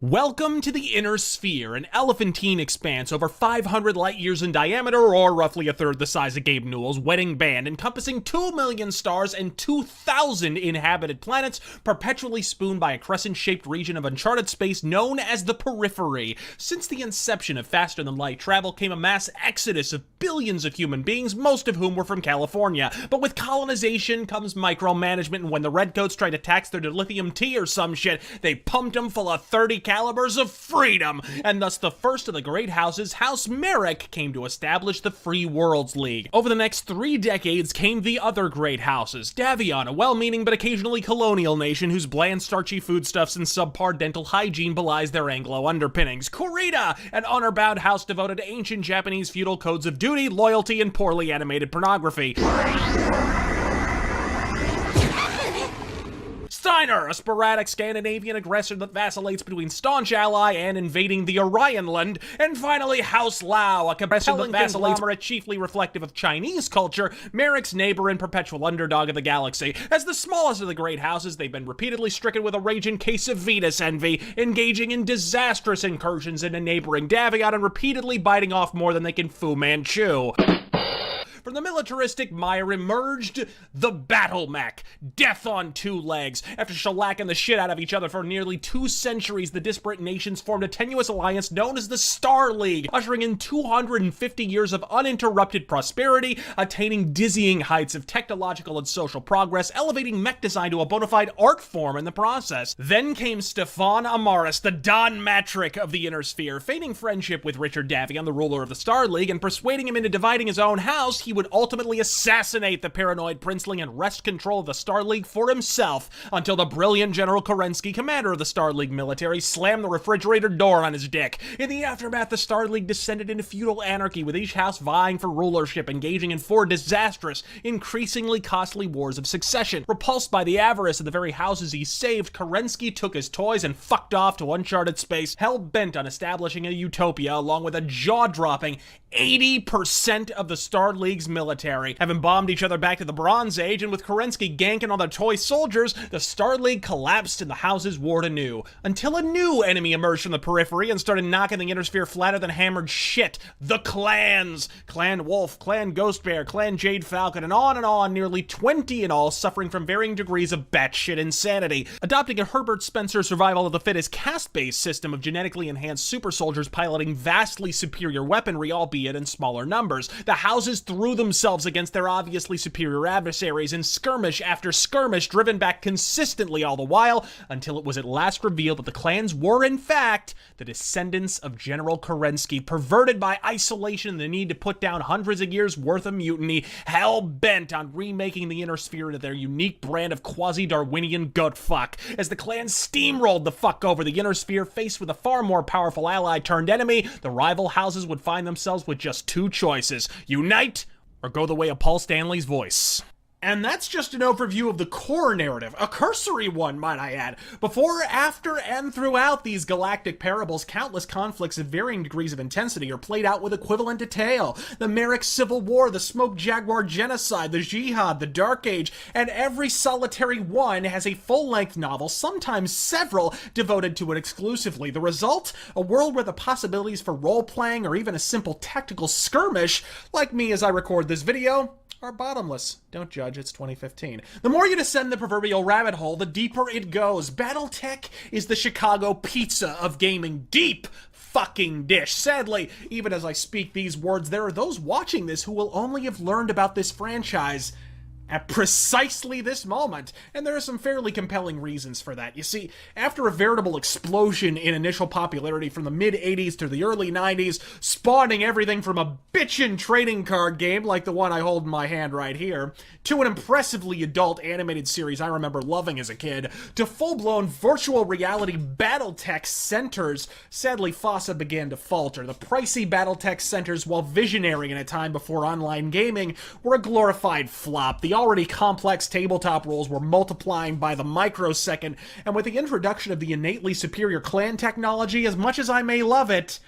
Welcome to the Inner Sphere, an elephantine expanse over 500 light years in diameter, or roughly a third the size of Gabe Newell's wedding band, encompassing 2 million stars and 2,000 inhabited planets, perpetually spooned by a crescent-shaped region of uncharted space known as the Periphery. Since the inception of faster-than-light travel came a mass exodus of billions of human beings, most of whom were from California. But with colonization comes micromanagement, and when the Redcoats tried to tax their dilithium tea or some shit, they pumped them full of 30 calibers of freedom, and thus the first of the great houses, House Mech, came to establish the Free Worlds League. Over the next 3 decades came the other great houses. Davion, a well-meaning but occasionally colonial nation whose bland starchy foodstuffs and subpar dental hygiene belies their Anglo underpinnings. Kurita, an honor-bound house devoted to ancient Japanese feudal codes of duty, loyalty, and poorly animated pornography. Steiner, a sporadic Scandinavian aggressor that vacillates between staunch ally and invading the Orionland. And finally, House Lao, a compelling conglomerate chiefly reflective of Chinese culture, Merrick's neighbor and perpetual underdog of the galaxy. As the smallest of the great houses, they've been repeatedly stricken with a raging case of Venus envy, engaging in disastrous incursions into neighboring Davion and repeatedly biting off more than they can Fu Manchu. From the militaristic mire emerged the Battletech, death on 2 legs. After shellacking the shit out of each other for nearly 2 centuries, the disparate nations formed a tenuous alliance known as the Star League, ushering in 250 years of uninterrupted prosperity, attaining dizzying heights of technological and social progress, elevating mech design to a bona fide art form in the process. Then came Stefan Amaris, the Don Matrick of the Inner Sphere, feigning friendship with Richard Davion, the ruler of the Star League, and persuading him into dividing his own house. He would ultimately assassinate the paranoid princeling and wrest control of the Star League for himself, until the brilliant General Kerensky, commander of the Star League military, slammed the refrigerator door on his dick. In the aftermath, the Star League descended into feudal anarchy, with each house vying for rulership, engaging in 4 disastrous, increasingly costly wars of succession. Repulsed by the avarice of the very houses he saved, Kerensky took his toys and fucked off to uncharted space, hell-bent on establishing a utopia, along with a jaw-dropping 80% of the Star League's military. Having bombed each other back to the Bronze Age, and with Kerensky ganking all the toy soldiers, the Star League collapsed and the houses warred anew, until a new enemy emerged from the periphery and started knocking the Inner Sphere flatter than hammered shit. The clans! Clan Wolf, Clan Ghost Bear, Clan Jade Falcon, and on, nearly 20 in all, suffering from varying degrees of batshit insanity. Adopting a Herbert Spencer survival of the fittest caste-based system of genetically enhanced super soldiers piloting vastly superior weaponry, albeit in smaller numbers. The houses threw themselves against their obviously superior adversaries in skirmish after skirmish, driven back consistently all the while, until it was at last revealed that the clans were, in fact, the descendants of General Kerensky, perverted by isolation and the need to put down hundreds of years worth of mutiny, hell-bent on remaking the Inner Sphere into their unique brand of quasi-Darwinian goatfuck. As the clans steamrolled the fuck over the Inner Sphere, faced with a far more powerful ally turned enemy, the rival houses would find themselves with just 2 choices: unite or go the way of Paul Stanley's voice. And that's just an overview of the core narrative, a cursory one, might I add. Before, after, and throughout these galactic parables, countless conflicts of varying degrees of intensity are played out with equivalent detail. The Merrick Civil War, the Smoke Jaguar Genocide, the Jihad, the Dark Age, and every solitary one has a full-length novel, sometimes several, devoted to it exclusively. The result? A world where the possibilities for role-playing or even a simple tactical skirmish, like me as I record this video, are bottomless. Don't judge, it's 2015. The more you descend the proverbial rabbit hole, the deeper it goes. Battletech is the Chicago pizza of gaming. Deep fucking dish. Sadly, even as I speak these words, there are those watching this who will only have learned about this franchise at precisely this moment, and there are some fairly compelling reasons for that. You see, after a veritable explosion in initial popularity from the mid-80s to the early 90s, spawning everything from a bitchin' trading card game like the one I hold in my hand right here, to an impressively adult animated series I remember loving as a kid, to full-blown virtual reality Battletech centers, sadly FOSSA began to falter. The pricey Battletech centers, while visionary in a time before online gaming, were a glorified flop. The already complex tabletop rules were multiplying by the microsecond, and with the introduction of the innately superior clan technology, as much as I may love it,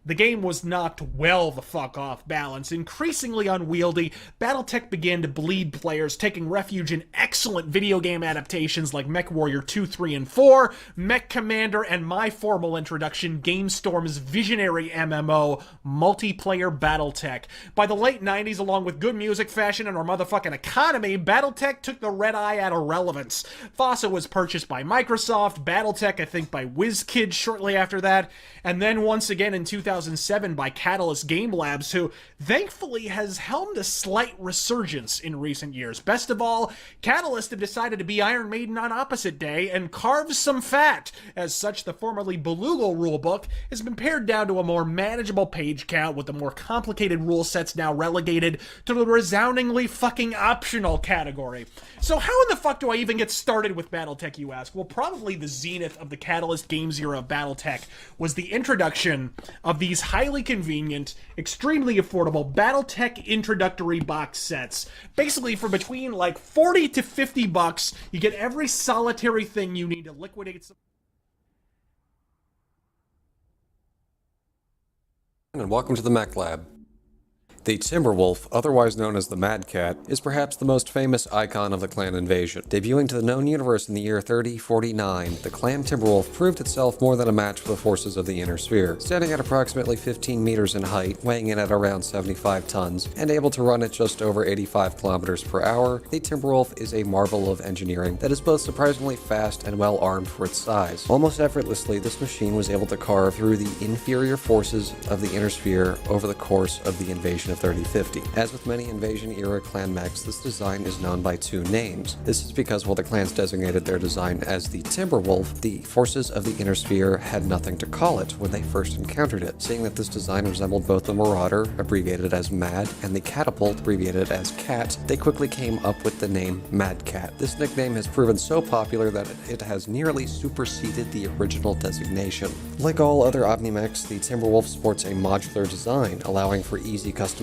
The game was knocked well the fuck off balance. Increasingly unwieldy, Battletech began to bleed players, taking refuge in excellent video game adaptations like Mechwarrior 2, 3, and 4, Mech Commander, and my formal introduction, GameStorm's visionary MMO, Multiplayer Battletech. By the late 90s, along with good music, fashion, and our motherfucking economy, Battletech took the red eye out of relevance. FOSSA was purchased by Microsoft, Battletech I think by WizKids shortly after that, and then once again in 2007 by Catalyst Game Labs, who thankfully has helmed a slight resurgence in recent years. Best of all, Catalyst have decided to be Iron Maiden on opposite day and carve some fat. As such, the formerly Beluga rulebook has been pared down to a more manageable page count, with the more complicated rule sets now relegated to the resoundingly fucking optional category. So how in the fuck do I even get started with Battletech, you ask? Well, probably the zenith of the Catalyst Games era of Battletech was the introduction of these highly convenient, extremely affordable Battletech introductory box sets. Basically, for between like 40 to 50 bucks, you get every solitary thing you need to liquidate some... And welcome to the Mech Lab. The Timberwolf, otherwise known as the Mad Cat, is perhaps the most famous icon of the clan invasion. Debuting to the known universe in the year 3049, the clan Timberwolf proved itself more than a match for the forces of the Inner Sphere. Standing at approximately 15 meters in height, weighing in at around 75 tons, and able to run at just over 85 kilometers per hour, the Timberwolf is a marvel of engineering that is both surprisingly fast and well armed for its size. Almost effortlessly, this machine was able to carve through the inferior forces of the Inner Sphere over the course of the invasion of 3050. As with many invasion-era clan mechs, this design is known by two names. This is because while the clans designated their design as the Timberwolf, the forces of the Inner Sphere had nothing to call it when they first encountered it. Seeing that this design resembled both the Marauder, abbreviated as Mad, and the Catapult, abbreviated as Cat, they quickly came up with the name Mad Cat. This nickname has proven so popular that it has nearly superseded the original designation. Like all other Omni-mechs, the Timberwolf sports a modular design, allowing for easy customization,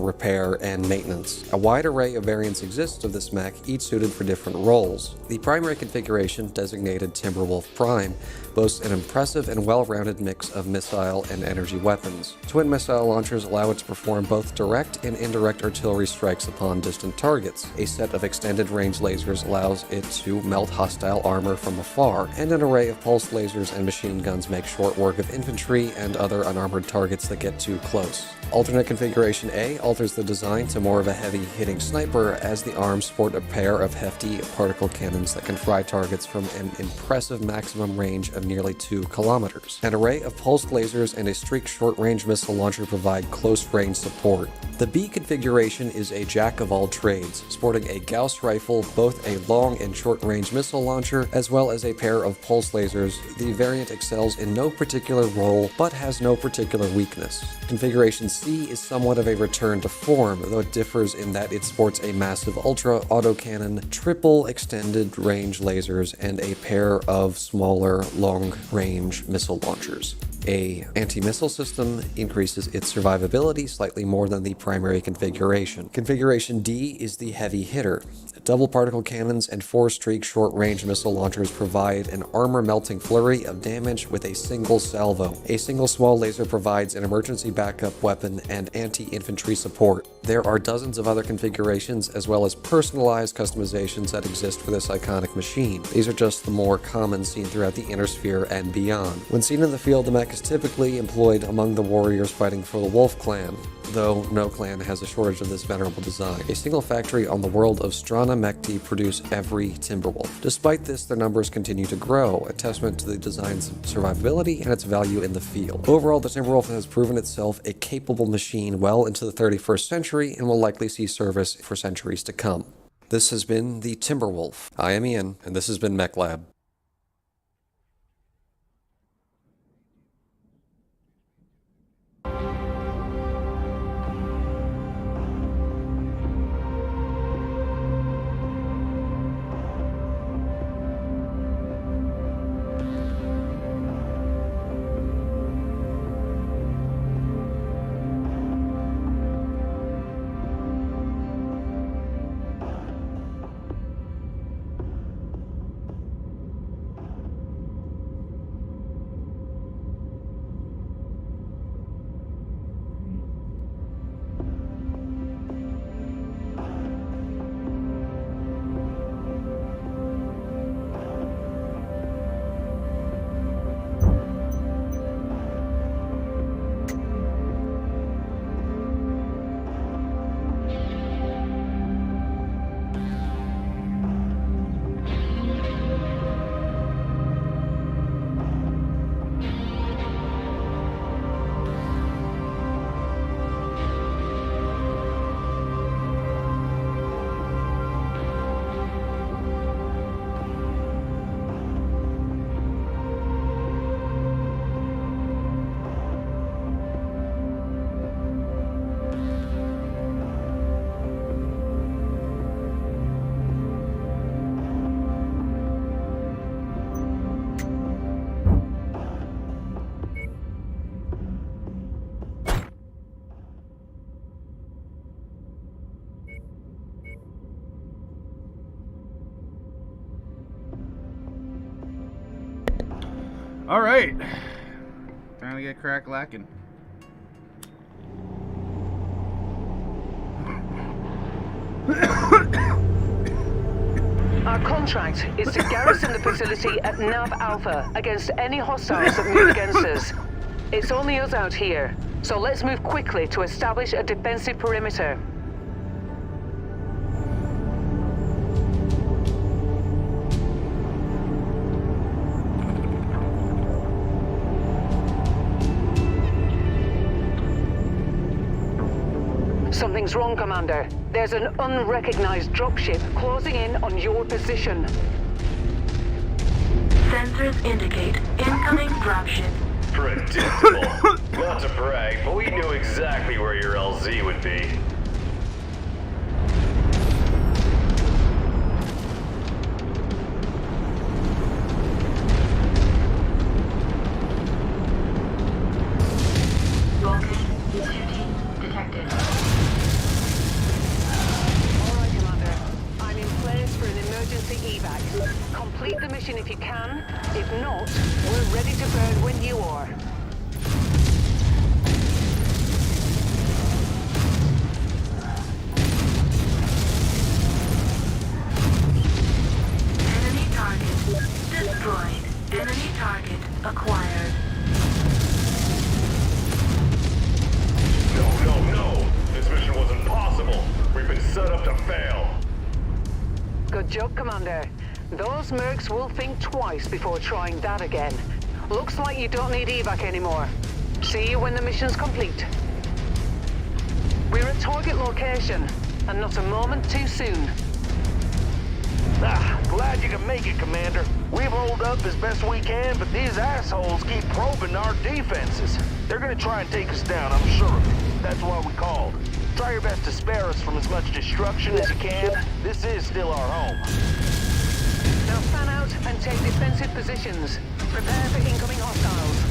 repair, and maintenance. A wide array of variants exist of this mech, each suited for different roles. The primary configuration, designated Timberwolf Prime, boasts an impressive and well-rounded mix of missile and energy weapons. Twin missile launchers allow it to perform both direct and indirect artillery strikes upon distant targets. A set of extended range lasers allows it to melt hostile armor from afar, and an array of pulse lasers and machine guns make short work of infantry and other unarmored targets that get too close. Alternate configuration A alters the design to more of a heavy-hitting sniper, as the arms sport a pair of hefty particle cannons that can fry targets from an impressive maximum range of nearly 2 kilometers. An array of pulsed lasers and a streak short-range missile launcher provide close-range support. The B configuration is a jack-of-all-trades, sporting a Gauss rifle, both a long and short-range missile launcher, as well as a pair of pulse lasers. The variant excels in no particular role, but has no particular weakness. Configuration C is somewhat of a return to form, though it differs in that it sports a massive ultra autocannon, triple extended range lasers, and a pair of smaller long-range missile launchers. A anti-missile system increases its survivability slightly more than the primary configuration. Configuration D is the heavy hitter. Double particle cannons and 4-streak short-range missile launchers provide an armor-melting flurry of damage with a single salvo. A single small laser provides an emergency backup weapon and anti-infantry support. There are dozens of other configurations as well as personalized customizations that exist for this iconic machine. These are just the more common seen throughout the Inner Sphere and beyond. When seen in the field, the mech is typically employed among the warriors fighting for the Wolf Clan, though no clan has a shortage of this venerable design. A single factory on the world of Strana Mechti produce every Timberwolf. Despite this, their numbers continue to grow, a testament to the design's survivability and its value in the field. Overall, the Timberwolf has proven itself a capable machine well into the 31st century and will likely see service for centuries to come. This has been the Timberwolf. I am Ian, and this has been Mech Lab. Alright. Time to get crack-lacking. Our contract is to garrison the facility at Nav Alpha against any hostiles that move against us. It's only us out here, so let's move quickly to establish a defensive perimeter. Something's wrong, Commander. There's an unrecognized dropship closing in on your position. Sensors indicate incoming dropship. Predictable. Not to brag, but we knew exactly where your LZ would be. Complete the mission if you can. If not, we're ready to burn when you are. Enemy target destroyed. Enemy target acquired. No. This mission wasn't possible. We've been set up to fail. Good job, Commander. Those mercs will think twice before trying that again. Looks like you don't need evac anymore. See you when the mission's complete. We're at target location, and not a moment too soon. Glad you can make it, Commander. We've holed up as best we can, but these assholes keep probing our defenses. They're gonna try and take us down, I'm sure of it. That's why we called. Try your best to spare us from as much destruction as you can. This is still our home. Now fan out and take defensive positions. Prepare for incoming hostiles.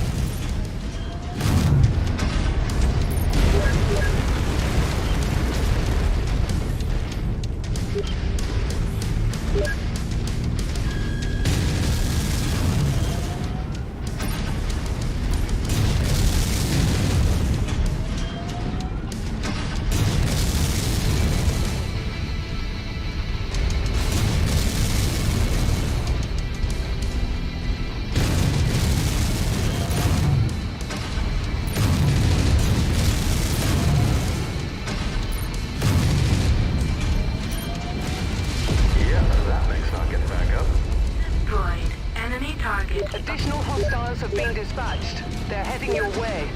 Additional hostiles have been dispatched. They're heading your way.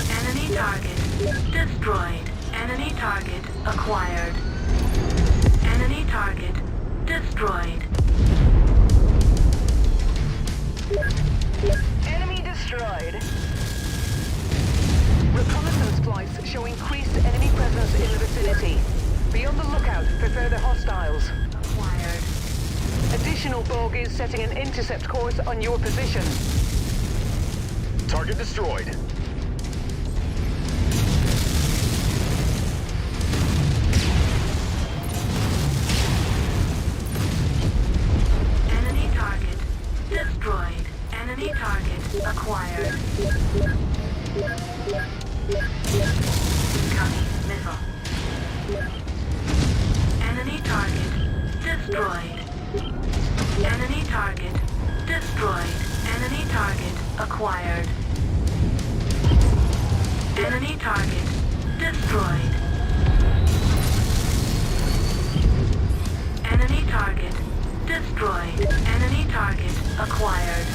Enemy target destroyed. Enemy target acquired. Enemy target destroyed. Enemy destroyed. Reconnaissance flights show increased enemy presence in the vicinity. Be on the lookout for further hostiles. Acquired. Additional bogies setting an intercept course on your position. Target destroyed. Enemy target destroyed. Enemy target acquired. Incoming missile. Enemy target destroyed. Enemy target destroyed. Enemy target acquired. Enemy target destroyed. Enemy target destroyed. Enemy target acquired.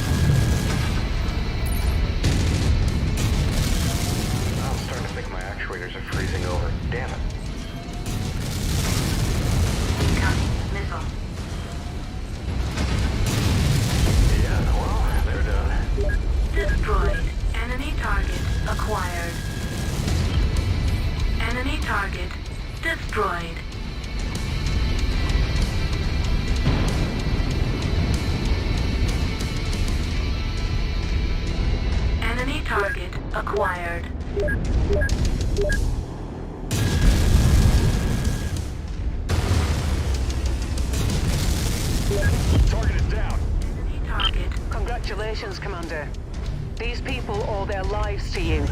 I'm starting to think my actuators are freezing over. Damn it. Incoming missile. Yeah, well, they're done. Destroyed. Enemy target acquired. Enemy target destroyed. Enemy target acquired. Commander. These people owe their lives to you.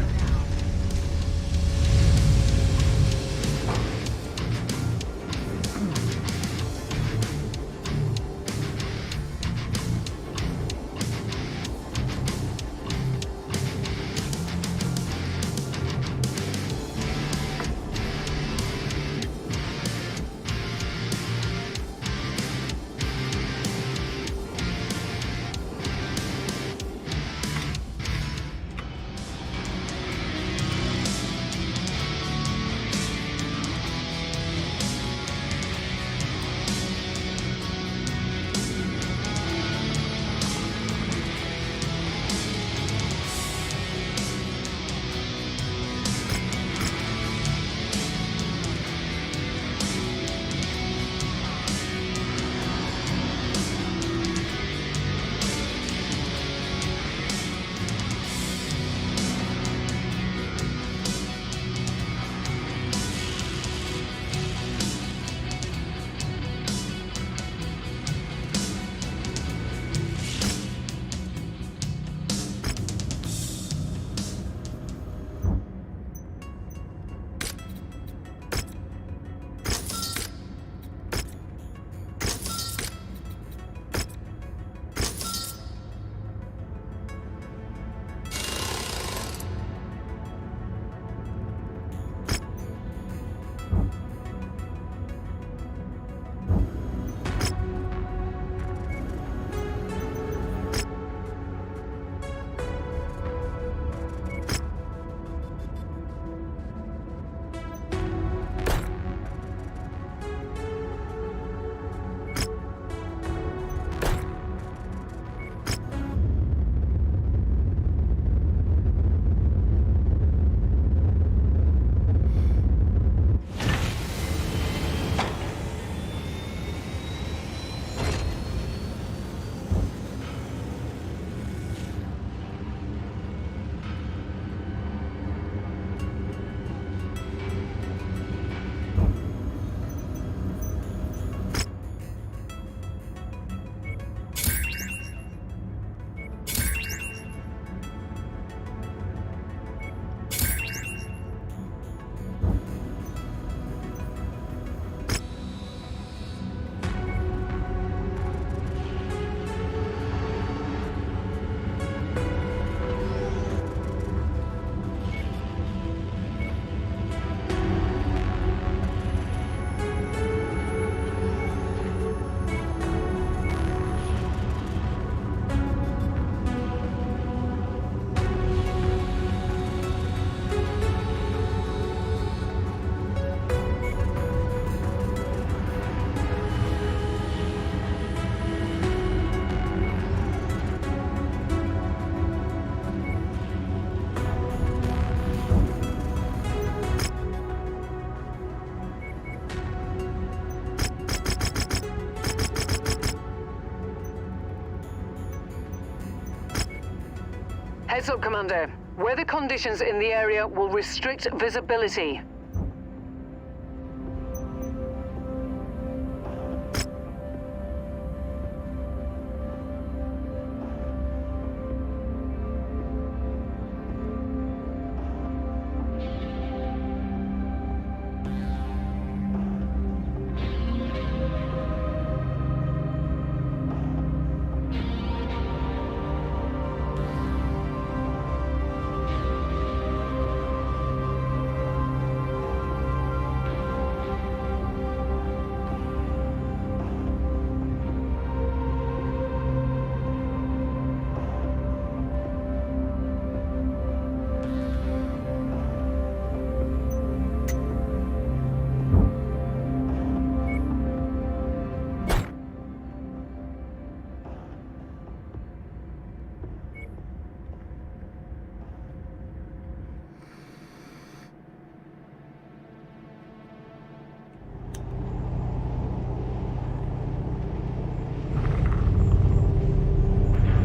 Heads up, Commander. Weather conditions in the area will restrict visibility.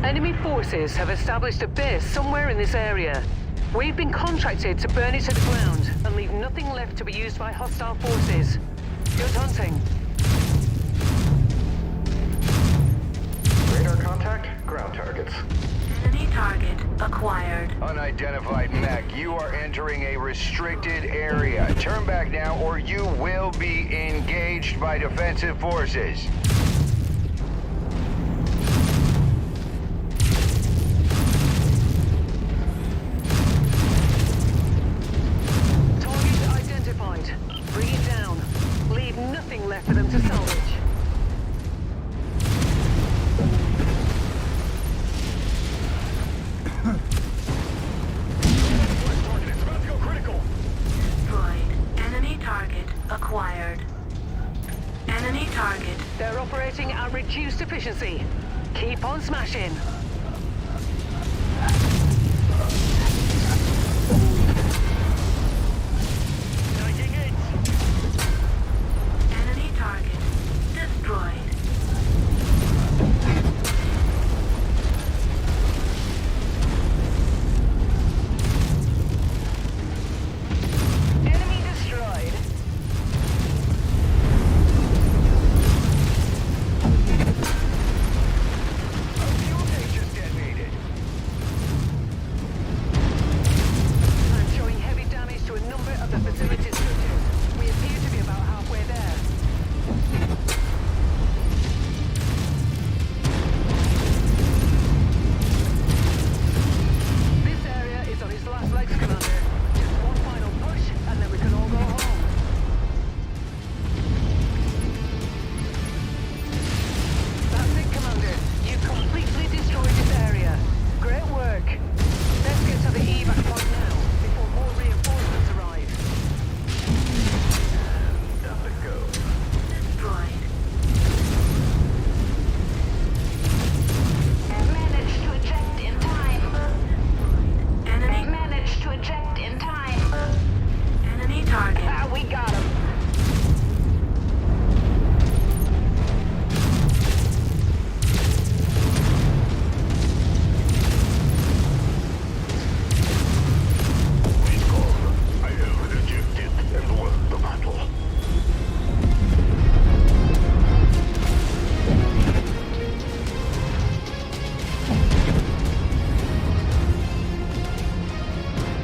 Enemy forces have established a base somewhere in this area. We've been contracted to burn it to the ground and leave nothing left to be used by hostile forces. Good hunting. Radar contact, ground targets. Enemy Enemy target acquired. Unidentified mech, you are entering a restricted area. Turn back now or you will be engaged by defensive forces. Target identified. Bring it down. Leave nothing left for them to salvage. Destroyed. Enemy target acquired. Enemy target. They're operating at reduced efficiency. Keep on smashing. Enemy target destroyed. Enemy destroyed. Fuel tank just detonated. I'm showing heavy damage to a number of the facility's structures. We appear to be about halfway there. This area is on its last legs, Commander. Just one final push, and then we can all go home. That's it, Commander. You completely destroyed this area. Great work. Let's get to the evac point now, before more reinforcements arrive. Up it goes. Destroyed. Managed to eject in time. Enemy. Managed to eject in time. Enemy target. Ah, we got him. I have ejected and won the battle.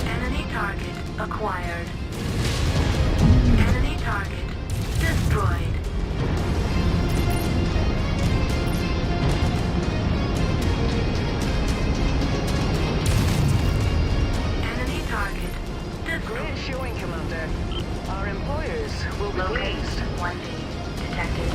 Enemy target acquired. Enemy target destroyed. Enemy target destroyed. Great showing, Commander. Our employers will be Locating pleased. 1B detected.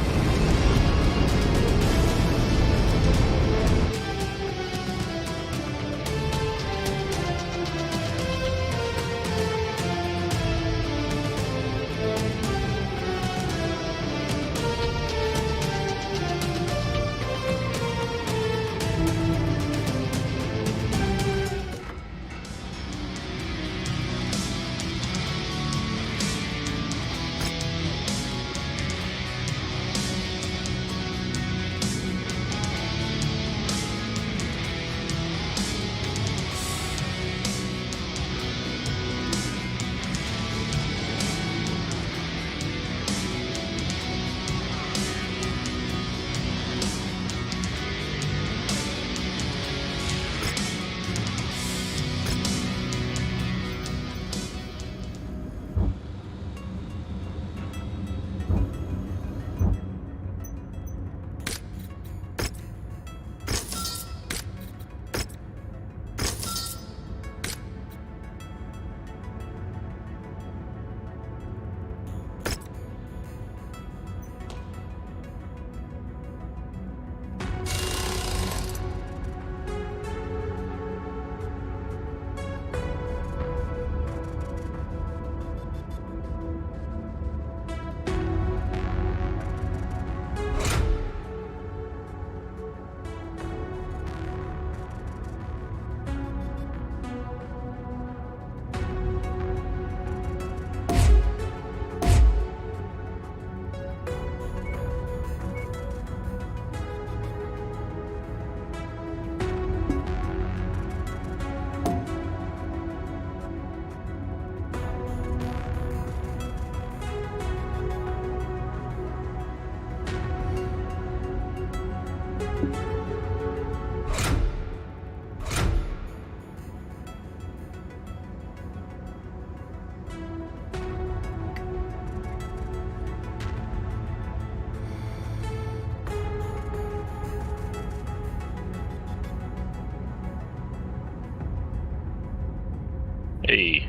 Hey.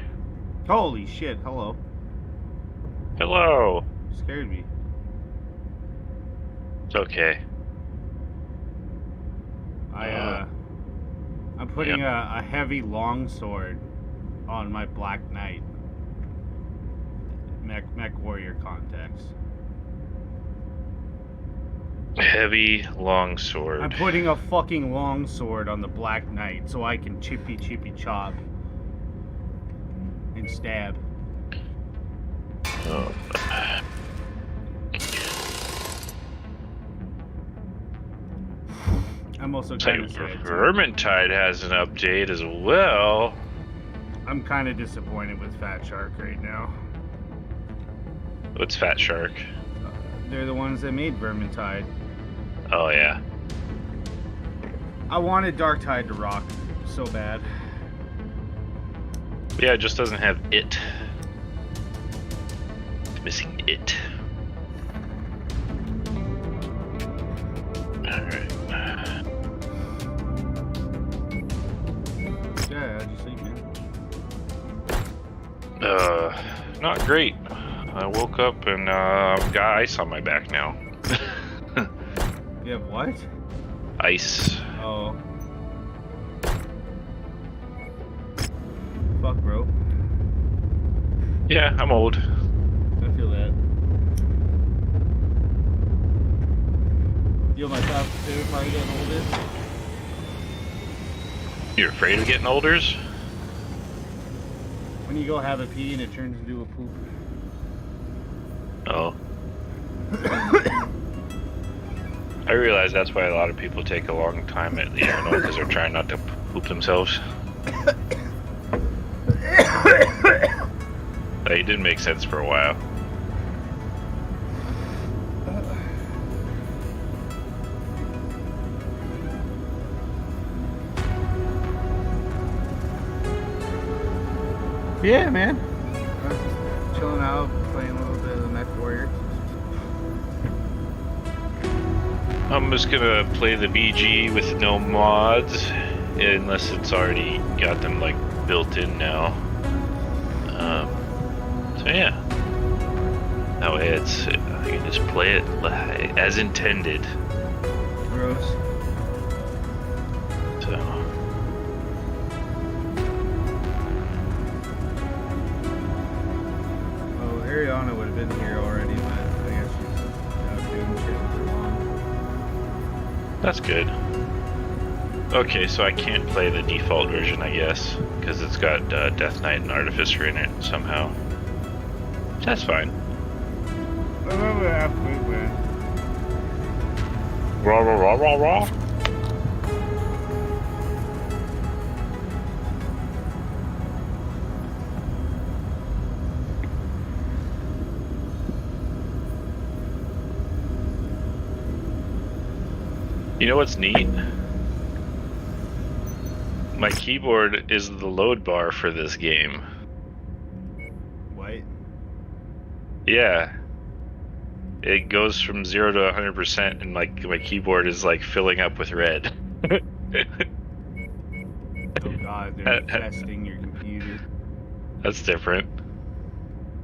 Holy shit, hello. Hello. Scared me. It's okay. I'm putting a heavy longsword on my Black Knight. Mechwarrior context. Heavy longsword. I'm putting a fucking longsword on the Black Knight so I can chippy chop and stab. Oh. I'm also kind of sad too. Vermintide has an update as well. I'm kind of disappointed with Fat Shark right now. What's Fat Shark? They're the ones that made Vermintide. Oh yeah. I wanted Darktide to rock so bad. Yeah, it just doesn't have it. It's missing it. Alright. Yeah, how'd you sleep, man? Not great. I woke up and got ice on my back now. You have what? Ice. Oh. Fuck, bro. Yeah, I'm old. I feel that. You know my top favorite part of getting old is? You're afraid of getting olders? When you go have a pee and it turns into a poop. Oh. I realize that's why a lot of people take a long time at the urinal because they're trying not to poop themselves. It didn't make sense for a while. Yeah, man. Just chilling out, playing a little bit of the Mechwarrior. I'm just gonna play the BeeG with no mods, unless it's already got them like built in now. So yeah, that way I can just play it as intended. Gross. So. Oh, Ariana would have been here already, but I guess she's out doing shit with her mom. That's good. Okay, so I can't play the default version, I guess, because it's got Death Knight and Artificer in it somehow. That's fine. I remember halfway, man. Rah, rah, rah, rah, rah. You know what's neat? My keyboard is the load bar for this game. What? Yeah. It goes from 0 to 100% and like my keyboard is like filling up with red. Oh god, they're infesting your computer. That's different.